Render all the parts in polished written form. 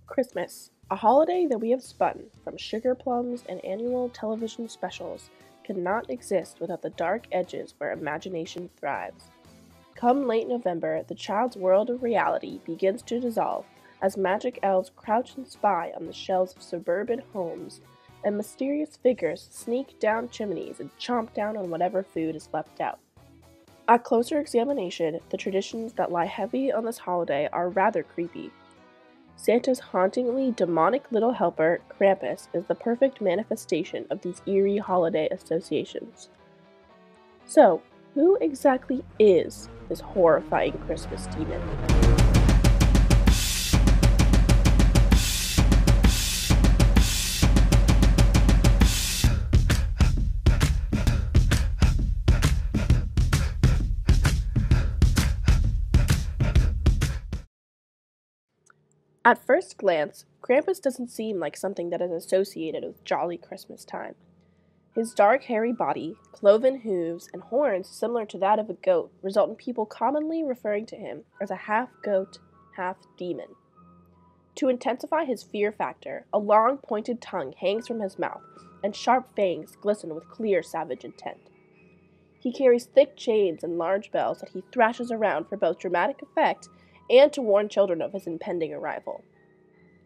Christmas, a holiday that we have spun from sugar plums and annual television specials, cannot exist without the dark edges where imagination thrives. Come late November, the child's world of reality begins to dissolve as magic elves crouch and spy on the shelves of suburban homes, and mysterious figures sneak down chimneys and chomp down on whatever food is left out. At closer examination, the traditions that lie heavy on this holiday are rather creepy. Santa's hauntingly demonic little helper, Krampus, is the perfect manifestation of these eerie holiday associations. So, who exactly is this horrifying Christmas demon? At first glance, Krampus doesn't seem like something that is associated with jolly Christmas time. His dark, hairy body, cloven hooves, and horns similar to that of a goat result in people commonly referring to him as a half-goat, half-demon. To intensify his fear factor, a long, pointed tongue hangs from his mouth, and sharp fangs glisten with clear, savage intent. He carries thick chains and large bells that he thrashes around for both dramatic effect and to warn children of his impending arrival.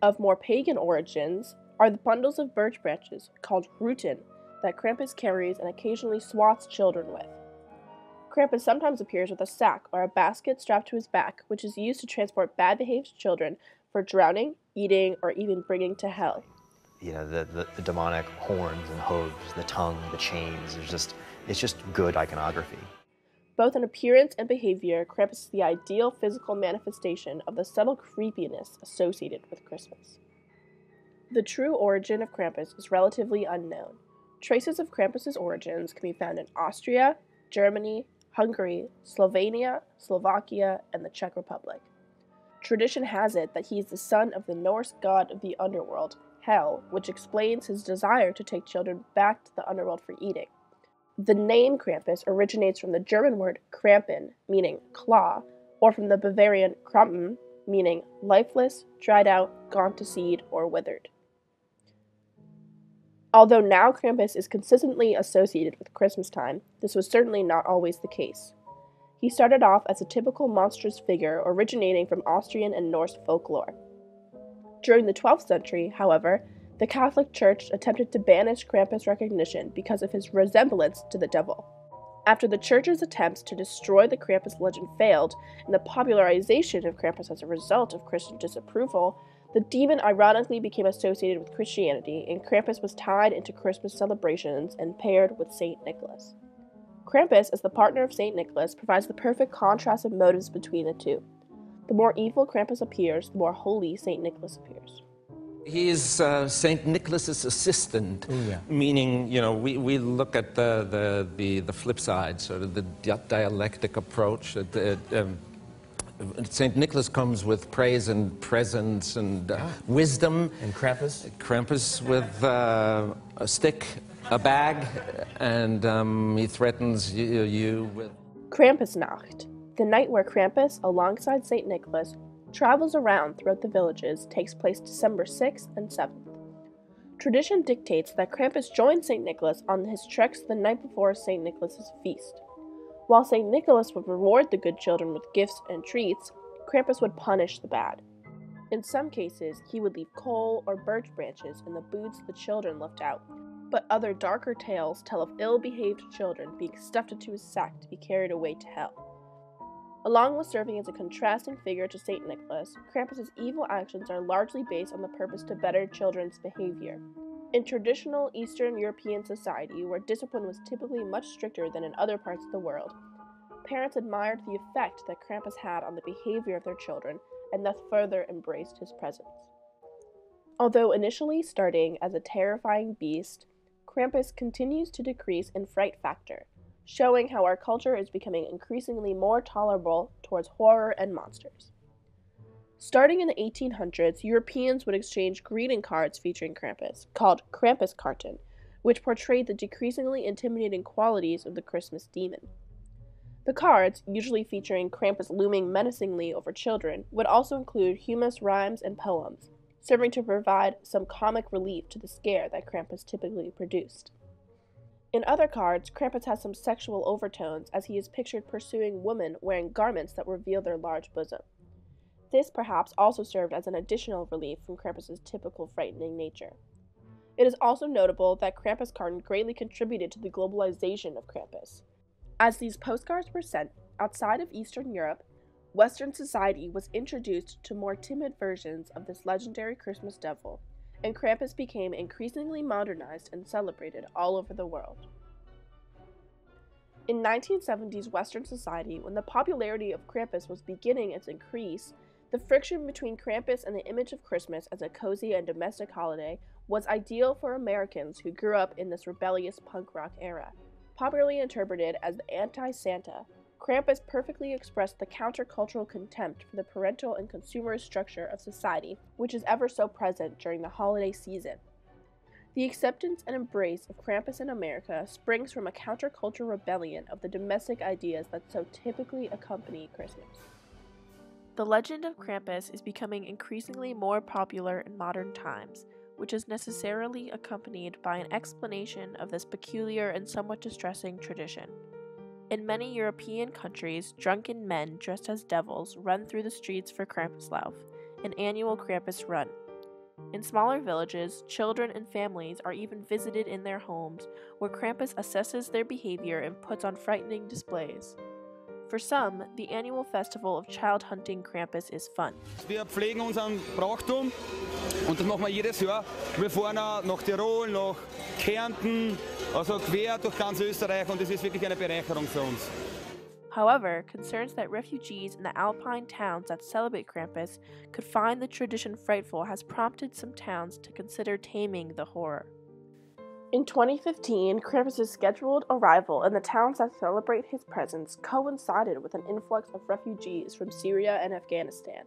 Of more pagan origins are the bundles of birch branches, called rootin, that Krampus carries and occasionally swats children with. Krampus sometimes appears with a sack or a basket strapped to his back, which is used to transport bad-behaved children for drowning, eating, or even bringing to hell. The demonic horns and hooves, the tongue, the chains, it's just good iconography. Both in appearance and behavior, Krampus is the ideal physical manifestation of the subtle creepiness associated with Christmas. The true origin of Krampus is relatively unknown. Traces of Krampus's origins can be found in Austria, Germany, Hungary, Slovenia, Slovakia, and the Czech Republic. Tradition has it that he is the son of the Norse god of the underworld, Hel, which explains his desire to take children back to the underworld for eating. The name Krampus originates from the German word Krampen, meaning claw, or from the Bavarian Krampen, meaning lifeless, dried out, gone to seed, or withered. Although now Krampus is consistently associated with Christmas time, this was certainly not always the case. He started off as a typical monstrous figure originating from Austrian and Norse folklore. During the 12th century, however, the Catholic Church attempted to banish Krampus' recognition because of his resemblance to the devil. After the Church's attempts to destroy the Krampus legend failed, and the popularization of Krampus as a result of Christian disapproval, the demon ironically became associated with Christianity, and Krampus was tied into Christmas celebrations and paired with Saint Nicholas. Krampus, as the partner of Saint Nicholas, provides the perfect contrast of motives between the two. The more evil Krampus appears, the more holy Saint Nicholas appears. He is Saint Nicholas's assistant, meaning, we look at the flip side, sort of the dialectic approach. Saint Nicholas comes with praise and presents and wisdom. And Krampus? Krampus with a stick, a bag, and he threatens you with... Krampusnacht, the night where Krampus, alongside Saint Nicholas, travels around throughout the villages, takes place December 6th and 7th. Tradition dictates that Krampus joined St. Nicholas on his treks the night before St. Nicholas's feast. While St. Nicholas would reward the good children with gifts and treats, Krampus would punish the bad. In some cases, he would leave coal or birch branches in the boots the children left out, but other darker tales tell of ill-behaved children being stuffed into his sack to be carried away to hell. Along with serving as a contrasting figure to St. Nicholas, Krampus's evil actions are largely based on the purpose to better children's behavior. In traditional Eastern European society, where discipline was typically much stricter than in other parts of the world, parents admired the effect that Krampus had on the behavior of their children and thus further embraced his presence. Although initially starting as a terrifying beast, Krampus continues to decrease in fright factor, showing how our culture is becoming increasingly more tolerable towards horror and monsters. Starting in the 1800s, Europeans would exchange greeting cards featuring Krampus, called Krampuskarten, which portrayed the decreasingly intimidating qualities of the Christmas demon. The cards, usually featuring Krampus looming menacingly over children, would also include humorous rhymes and poems, serving to provide some comic relief to the scare that Krampus typically produced. In other cards, Krampus has some sexual overtones as he is pictured pursuing women wearing garments that reveal their large bosom. This perhaps also served as an additional relief from Krampus's typical frightening nature. It is also notable that Krampus card greatly contributed to the globalization of Krampus. As these postcards were sent outside of Eastern Europe, Western society was introduced to more timid versions of this legendary Christmas devil, and Krampus became increasingly modernized and celebrated all over the world. In 1970s Western society, when the popularity of Krampus was beginning its increase, the friction between Krampus and the image of Christmas as a cozy and domestic holiday was ideal for Americans who grew up in this rebellious punk rock era. Popularly interpreted as the anti-Santa, Krampus perfectly expressed the countercultural contempt for the parental and consumerist structure of society, which is ever so present during the holiday season. The acceptance and embrace of Krampus in America springs from a countercultural rebellion of the domestic ideas that so typically accompany Christmas. The legend of Krampus is becoming increasingly more popular in modern times, which is necessarily accompanied by an explanation of this peculiar and somewhat distressing tradition. In many European countries, drunken men dressed as devils run through the streets for Krampuslauf, an annual Krampus run. In smaller villages, children and families are even visited in their homes, where Krampus assesses their behavior and puts on frightening displays. For some, the annual festival of child hunting Krampus is fun. Wir pflegen unseren Brauchtum und das machen wir jedes Jahr. Wir fahren nach Tirol, nach Kärnten, also quer durch ganz Österreich und es ist wirklich eine Bereicherung für uns. However, concerns that refugees in the alpine towns that celebrate Krampus could find the tradition frightful has prompted some towns to consider taming the horror. In 2015, Krampus's scheduled arrival in the towns that celebrate his presence coincided with an influx of refugees from Syria and Afghanistan.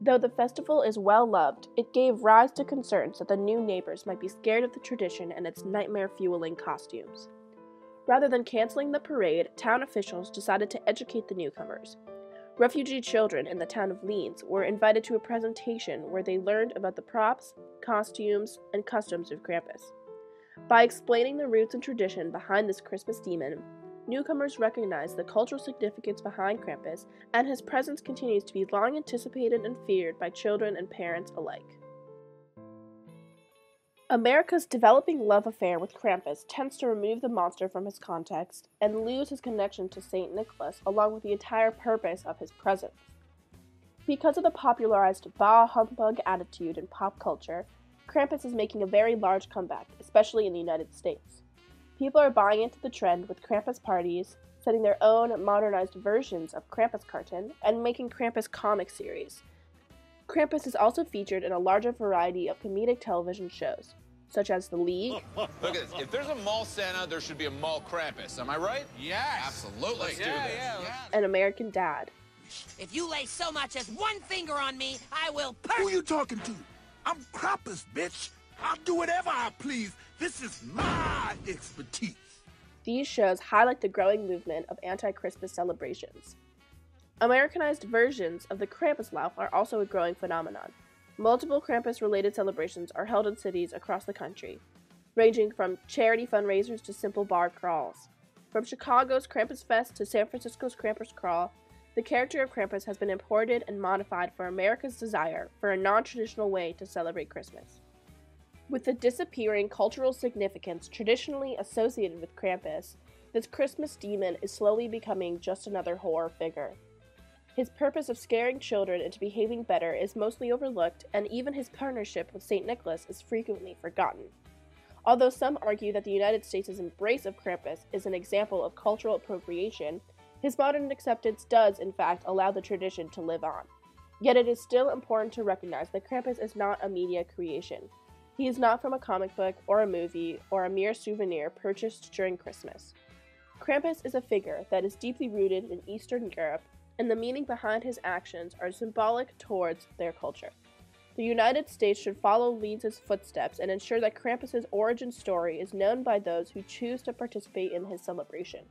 Though the festival is well loved, it gave rise to concerns that the new neighbors might be scared of the tradition and its nightmare-fueling costumes. Rather than canceling the parade, town officials decided to educate the newcomers. Refugee children in the town of Leeds were invited to a presentation where they learned about the props, costumes, and customs of Krampus. By explaining the roots and tradition behind this Christmas demon, newcomers recognized the cultural significance behind Krampus, and his presence continues to be long anticipated and feared by children and parents alike. America's developing love affair with Krampus tends to remove the monster from his context and lose his connection to St. Nicholas along with the entire purpose of his presence. Because of the popularized bah humbug attitude in pop culture, Krampus is making a very large comeback, especially in the United States. People are buying into the trend with Krampus parties, setting their own modernized versions of Krampus cartoon, and making Krampus comic series. Krampus is also featured in a larger variety of comedic television shows, such as The League. Look at this. If there's a mall Santa, there should be a mall Krampus. Am I right? Yes. Absolutely. Let's do this. And American Dad. If you lay so much as one finger on me, I will Who you talking to? I'm Krampus, bitch. I'll do whatever I please. This is my expertise. These shows highlight the growing movement of anti-Christmas celebrations. Americanized versions of the Krampuslauf are also a growing phenomenon. Multiple Krampus-related celebrations are held in cities across the country, ranging from charity fundraisers to simple bar crawls. From Chicago's Krampus Fest to San Francisco's Krampus Crawl, the character of Krampus has been imported and modified for America's desire for a non-traditional way to celebrate Christmas. With the disappearing cultural significance traditionally associated with Krampus, this Christmas demon is slowly becoming just another horror figure. His purpose of scaring children into behaving better is mostly overlooked, and even his partnership with St. Nicholas is frequently forgotten. Although some argue that the United States' embrace of Krampus is an example of cultural appropriation, his modern acceptance does, in fact, allow the tradition to live on. Yet it is still important to recognize that Krampus is not a media creation. He is not from a comic book or a movie or a mere souvenir purchased during Christmas. Krampus is a figure that is deeply rooted in Eastern Europe, and the meaning behind his actions are symbolic towards their culture. The United States should follow Leeds' footsteps and ensure that Krampus' origin story is known by those who choose to participate in his celebration.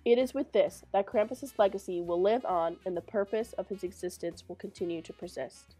It is with this that Krampus' legacy will live on and the purpose of his existence will continue to persist.